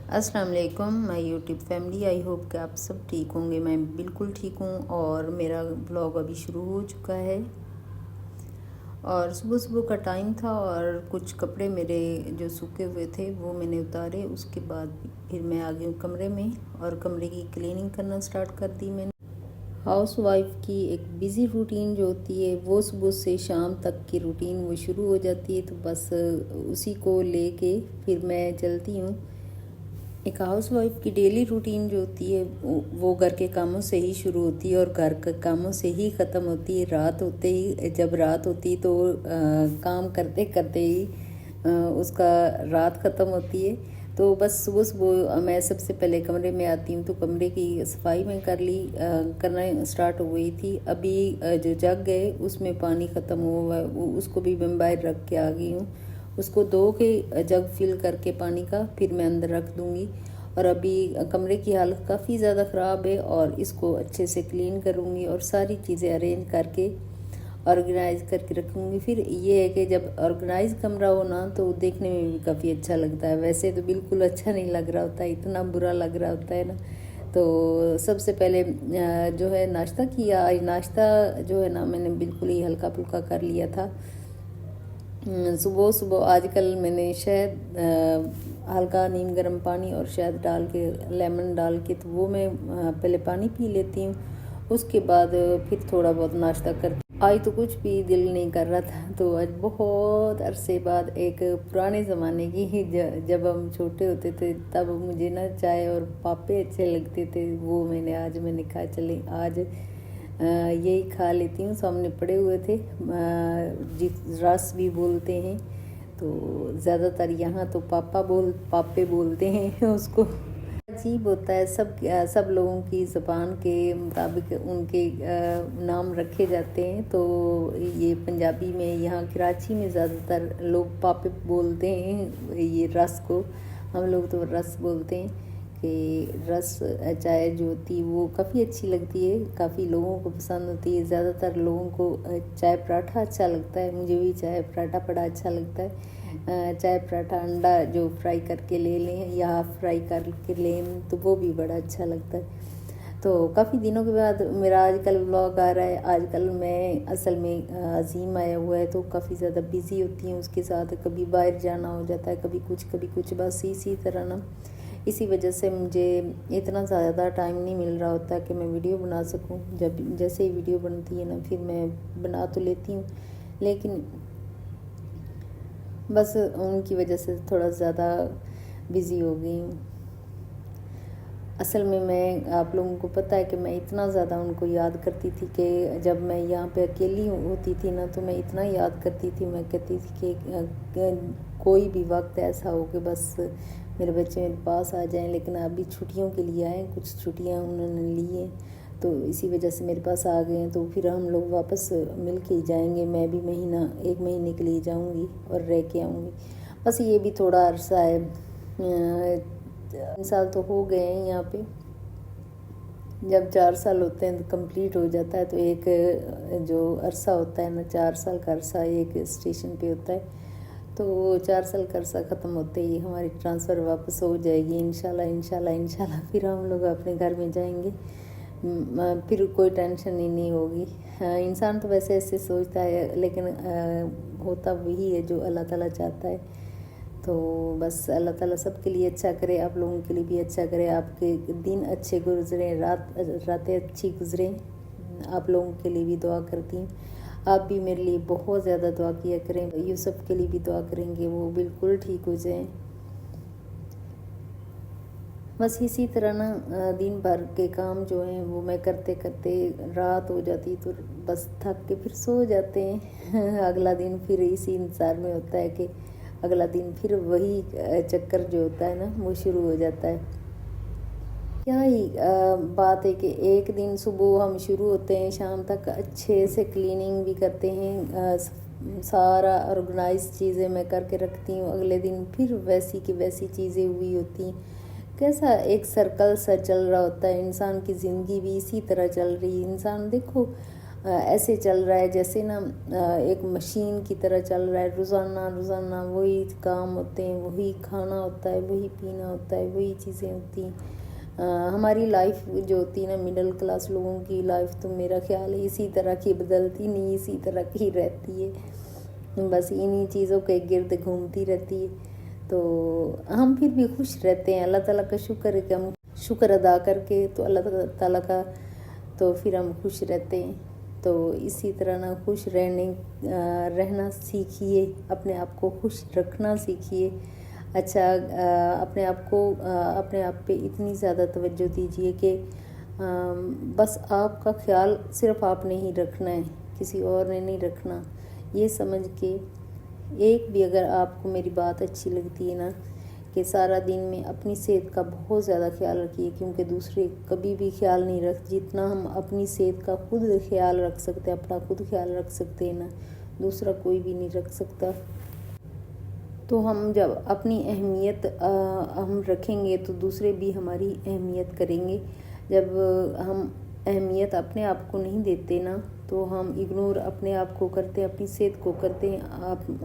अस्सलाम वालेकुम my YouTube family. I hope कि आप सब ठीक होंगे। मैं बिल्कुल ठीक हूँ और मेरा ब्लॉग अभी शुरू हो चुका है। और सुबह सुबह का टाइम था और कुछ कपड़े मेरे जो सूखे हुए थे वो मैंने उतारे। उसके बाद फिर मैं आ गई कमरे में और कमरे की क्लीनिंग करना स्टार्ट कर दी मैंने। हाउस वाइफ की एक बिज़ी रूटीन जो होती है वो सुबह से शाम तक की रूटीन वो शुरू हो जाती है, तो बस उसी को लेके फिर मैं चलती हूँ। एक हाउस वाइफ की डेली रूटीन जो होती है वो घर के कामों से ही शुरू होती है और घर के कामों से ही ख़त्म होती है। रात होते ही, जब रात होती है तो काम करते करते ही उसका रात ख़त्म होती है। तो बस सुबह सुबह मैं सबसे पहले कमरे में आती हूँ तो कमरे की सफाई में करना स्टार्ट हो गई थी। अभी जो जग है उसमें पानी ख़त्म हुआ है, उसको भी मैं बाहर रख के आ गई हूँ। उसको धो के जग फिल करके पानी का फिर मैं अंदर रख दूँगी। और अभी कमरे की हालत काफ़ी ज़्यादा ख़राब है और इसको अच्छे से क्लीन करूँगी और सारी चीज़ें अरेंज करके ऑर्गेनाइज़ करके रखूँगी। फिर ये है कि जब ऑर्गेनाइज कमरा हो ना तो देखने में भी काफ़ी अच्छा लगता है। वैसे तो बिल्कुल अच्छा नहीं लग रहा होता है, इतना बुरा लग रहा होता है ना। तो सबसे पहले जो है नाश्ता किया। आज नाश्ता जो है ना मैंने बिल्कुल ही हल्का फुल्का कर लिया था। सुबह सुबह आजकल मैंने शहद हल्का नीम गर्म पानी और शहद डाल के, लेमन डाल के, तो वो मैं पहले पानी पी लेती हूँ। उसके बाद फिर थोड़ा बहुत नाश्ता करती। आज तो कुछ भी दिल नहीं कर रहा था, तो आज बहुत अरसे बाद एक पुराने ज़माने की जब हम छोटे होते थे तब मुझे ना चाय और पापे अच्छे लगते थे, वो मैंने कहा चले आज यही खा लेती हूँ। सामने पड़े हुए थे, जिस रस भी बोलते हैं, तो ज़्यादातर यहाँ तो पापे बोलते हैं उसको। अजीब होता है, सब लोगों की ज़बान के मुताबिक उनके नाम रखे जाते हैं। तो ये पंजाबी में, यहाँ कराची में ज़्यादातर लोग पापे बोलते हैं ये रस को। हम लोग तो रस बोलते हैं कि रस चाय जो होती है वो काफ़ी अच्छी लगती है, काफ़ी लोगों को पसंद होती है। ज़्यादातर लोगों को चाय पराठा अच्छा लगता है, मुझे भी चाय पराठा बड़ा अच्छा लगता है। चाय पराठा अंडा जो फ्राई करके ले लें या हाफ फ्राई करके लें तो वो भी बड़ा अच्छा लगता है। तो काफ़ी दिनों के बाद मेरा आजकल व्लॉग आ रहा है। आजकल मैं असल में अजीम आया हुआ है तो काफ़ी ज़्यादा बिज़ी होती हूँ उसके साथ। कभी बाहर जाना हो जाता है, कभी कुछ, बस इसी तरह ना। इसी वजह से मुझे इतना ज़्यादा टाइम नहीं मिल रहा होता कि मैं वीडियो बना सकूं। जब जैसे ही वीडियो बनती है ना फिर मैं बना तो लेती हूँ, लेकिन बस उनकी वजह से थोड़ा ज़्यादा बिज़ी हो गई हूँ। असल में मैं, आप लोगों को पता है कि मैं इतना ज़्यादा उनको याद करती थी कि जब मैं यहाँ पे अकेली होती थी ना तो मैं इतना याद करती थी। मैं कहती थी कि कोई भी वक्त ऐसा हो कि बस मेरे बच्चे मेरे पास आ जाएं। लेकिन अभी छुट्टियों के लिए आए, कुछ छुट्टियाँ उन्होंने ली हैं तो इसी वजह से मेरे पास आ गए हैं। तो फिर हम लोग वापस मिल के ही जाएँगे। मैं भी एक महीने के लिए जाऊँगी और रह के आऊँगी। बस ये भी थोड़ा अरसा है, 3 साल तो हो गए हैं यहाँ पे। जब 4 साल होते हैं तो कंप्लीट हो जाता है, तो एक जो अरसा होता है ना, 4 साल का अरसा एक स्टेशन पे होता है। तो 4 साल का अरसा ख़त्म होते ही हमारी ट्रांसफ़र वापस हो जाएगी इंशाल्लाह। फिर हम लोग अपने घर में जाएंगे, फिर कोई टेंशन ही नहीं होगी। इंसान तो वैसे ऐसे सोचता है, लेकिन होता वही है जो अल्लाह ताला चाहता है। तो बस अल्लाह ताला सबके लिए अच्छा करे, आप लोगों के लिए भी अच्छा करे, आपके दिन अच्छे गुजरें, रातें अच्छी गुजरें। आप लोगों के लिए भी दुआ करती हूँ। आप भी मेरे लिए बहुत ज़्यादा दुआ किया करें। यूसुफ के लिए भी दुआ करेंगे, वो बिल्कुल ठीक हो जाएं। बस इसी तरह ना दिन भर के काम जो हैं वो मैं करते करते रात हो जाती, तो बस थक के फिर सो जाते हैं। अगला दिन फिर इसी इंतज़ार में होता है कि अगला दिन फिर वही चक्कर जो होता है ना वो शुरू हो जाता है। क्या ही बात है कि एक दिन सुबह हम शुरू होते हैं, शाम तक अच्छे से क्लीनिंग भी करते हैं, सारा ऑर्गेनाइज चीज़ें मैं करके रखती हूँ। अगले दिन फिर वैसी की वैसी चीज़ें हुई होती हैं। कैसा एक सर्कल सा चल रहा होता है, इंसान की ज़िंदगी भी इसी तरह चल रही है। इंसान देखो ایسے چل رہا ہے جیسے نا ایک مشین کی طرح چل رہا ہے، روزانہ وہی کام ہوتے ہیں، وہی کھانا ہوتا ہے، وہی پینا ہوتا ہے، وہی چیزیں ہوتی ہیں۔ ہماری لائف جو ہوتی ہے نا مڈل کلاس لوگوں کی لائف، تو میرا خیال ہے اسی طرح کی بدلتی نہیں، اسی طرح کی رہتی ہے، بس انہی چیزوں کے گرد گھومتی رہتی ہے۔ تو ہم پھر بھی خوش رہتے ہیں، اللہ تعالیٰ کا شکر ہے کہ ہم شکر ادا کر کے تو اللہ تعالیٰ کا تو پھر ہم خوش رہتے ہیں۔ تو اسی طرح نا خوش رہنا سیکھیے، اپنے آپ کو خوش رکھنا سیکھیے۔ اچھا اپنے آپ پہ اتنی زیادہ توجہ دیجیے کہ بس آپ کا خیال صرف آپ نے ہی رکھنا ہے، کسی اور نے نہیں رکھنا۔ یہ سمجھ کے ایک بھی اگر آپ کو میری بات اچھی لگتی ہے نا کہ سارا دن میں اپنی صحت کا بہت زیادہ خیال رکھیے، کیونکہ دوسرے کبھی بھی خیال نہیں رکھتے جتنا ہم اپنی صحت کا خود خیال رکھ سکتے، اپنا خود خیال رکھ سکتے ہیں نا، دوسرا کوئی بھی نہیں رکھ سکتا۔ تو ہم جب اپنی اہمیت ہم رکھیں گے تو دوسرے بھی ہماری اہمیت کریں گے۔ جب ہم اہمیت اپنے آپ کو نہیں دیتے نا تو ہم اگنور اپنے آپ کو کرتے ہیں، اپنی صحت کو کرتے ہیں،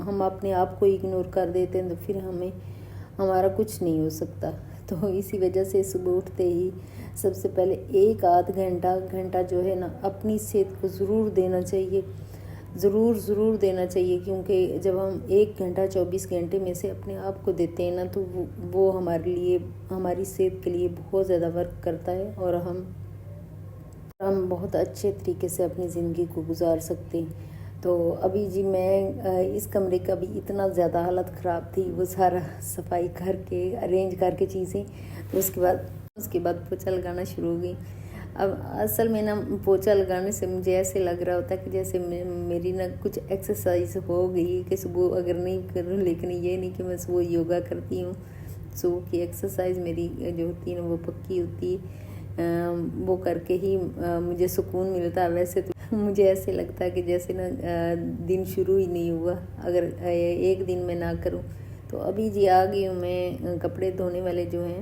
ہم اپنے آپ کو اگنور کر دیتے ہیں تو پھر ہمارا کچھ نہیں ہو سکتا۔ تو اسی وجہ سے صبح اٹھتے ہی سب سے پہلے 1-8 گھنٹہ جو ہے نا اپنی صحت کو ضرور دینا چاہیے، ضرور دینا چاہیے، کیونکہ جب ہم 1 گھنٹہ 24 گھنٹے میں سے اپنے آپ کو دیتے ہیں نا تو وہ ہمارے لیے، ہماری صحت کے لیے بہت زیادہ ورک کرتا ہے، اور ہم بہت اچھے طریقے سے اپنی زندگی کو گزار سکتے ہیں۔ تو ابھی جی میں اس کمرے کا بھی اتنا زیادہ حالت خراب تھی، وہ سارا صفائی کر کے ارینج کر کے چیزیں، تو اس کے بعد پوچھا لگانا شروع ہو گئی۔ اب اصل میں نا پوچھا لگانے سے مجھے ایسے لگ رہا ہوتا ہے کہ جیسے میری نا کچھ ایکسرسائز ہو گئی، کہ صبح اگر نہیں کروں، لیکن یہ نہیں کہ میں صبح یوگا کرتی ہوں، صبح کی ایکسرسائز میری جو ہوتی ہے نا وہ پکی ہوتی ہے، وہ کر کے ہی مجھے سکون ملتا ہے۔ ویسے تو مجھے ایسے لگتا ہے کہ جیسے نا دن شروع ہی نہیں ہوا اگر ایک دن میں نہ کروں۔ تو ابھی جی آ گئی ہوں میں، کپڑے دھونے والے جو ہیں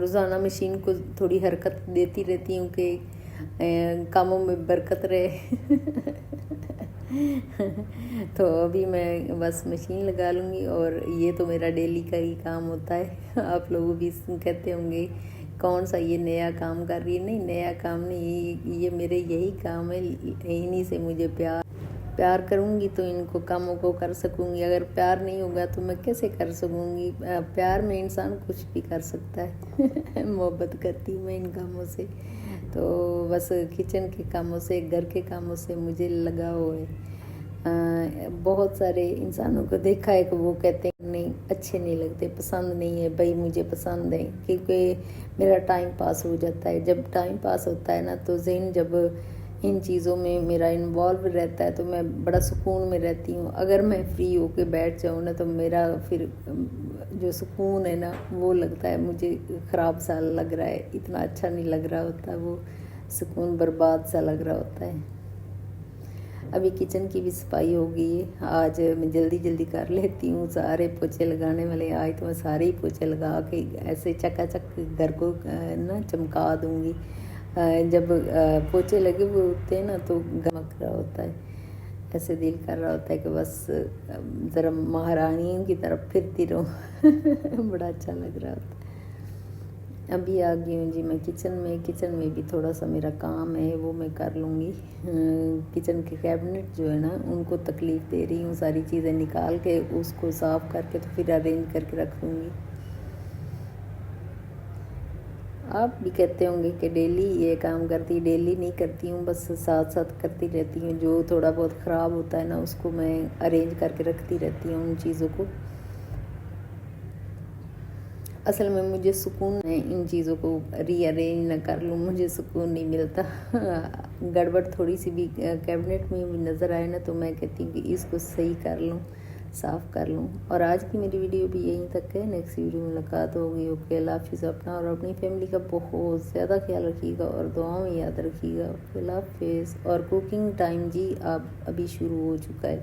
روزانہ مشین کو تھوڑی حرکت دیتی رہتی ہوں کہ کاموں میں برکت رہے۔ تو ابھی میں بس مشین لگا لوں گی، اور یہ تو میرا ڈیلی کا ہی کام ہوتا ہے۔ آپ لوگ بھی کہتے ہوں گے کون سا یہ نیا کام کر رہی ہے؟ نہیں، نیا کام نہیں، یہ میرے یہی کام ہے، انہی سے مجھے پیار کروں گی تو ان کو کاموں کو کر سکوں گی، اگر پیار نہیں ہوگا تو میں کیسے کر سکوں گی؟ پیار میں انسان کچھ بھی کر سکتا ہے۔ محبت کرتی ہوں میں ان کاموں سے، تو بس کچن کے کاموں سے، گھر کے کاموں سے مجھے لگاؤ ہے۔ بہت سارے انسانوں کو دیکھا ہے کہ وہ کہتے ہیں نہیں اچھے نہیں لگتے، پسند نہیں ہے، بھائی مجھے پسند ہے، کیونکہ میرا ٹائم پاس ہو جاتا ہے۔ جب ٹائم پاس ہوتا ہے نا تو ذہن جب ان چیزوں میں میرا انوالو رہتا ہے تو میں بڑا سکون میں رہتی ہوں۔ اگر میں فری ہو کے بیٹھ جاؤں نا تو میرا پھر جو سکون ہے نا وہ لگتا ہے مجھے خراب سا لگ رہا ہے، اتنا اچھا نہیں لگ رہا ہوتا، وہ سکون برباد سا لگ رہا ہوتا ہے۔ ابھی کچن کی بھی صفائی ہو گئی ہے، آج میں جلدی کر لیتی ہوں، سارے پوچھے لگانے والے آئے تو میں سارے ہی پوچھے لگا کے ایسے چکا چک گھر کو نا چمکا دوں گی۔ جب پوچھے لگے ہوئے ہوتے ہیں نا تو گمک رہا ہوتا ہے، ایسے دل کر رہا ہوتا ہے کہ بس ذرا مہارانیوں کی طرف پھرتی رہوں۔ بڑا اچھا لگ رہا ہوتا ہے۔ ابھی آ گئی ہوں جی میں کچن میں بھی تھوڑا سا میرا کام ہے وہ میں کر لوں گی۔ کچن کے کیبنٹ جو ہے نا ان کو تکلیف دے رہی ہوں، ساری چیزیں نکال کے اس کو صاف کر کے تو پھر ارینج کر کے رکھ دوں گی۔ آپ بھی کہتے ہوں گے کہ ڈیلی یہ کام کرتی، ڈیلی نہیں کرتی ہوں، بس ساتھ کرتی رہتی ہوں، جو تھوڑا بہت خراب ہوتا ہے نا اس کو میں ارینج کر کے رکھتی رہتی ہوں ان چیزوں کو۔ اصل میں مجھے سکون ہے ان چیزوں کو ری ارینج نہ کر لوں، مجھے سکون نہیں ملتا۔ گڑبڑ تھوڑی سی بھی کیبنٹ میں بھی نظر آئے نا تو میں کہتی ہوں کہ اس کو صحیح کر لوں، صاف کر لوں۔ اور آج کی میری ویڈیو بھی یہیں تک ہے، نیکسٹ ویڈیو میں ملاقات ہوگی۔ اوکے، اللہ حافظ۔ اپنا اور اپنی فیملی کا بہت زیادہ خیال رکھیے گا اور دعاؤں میں یاد رکھیے گا۔ اوکے، اللہ حافظ۔ اور کوکنگ ٹائم جی اب ابھی شروع ہو چکا ہے۔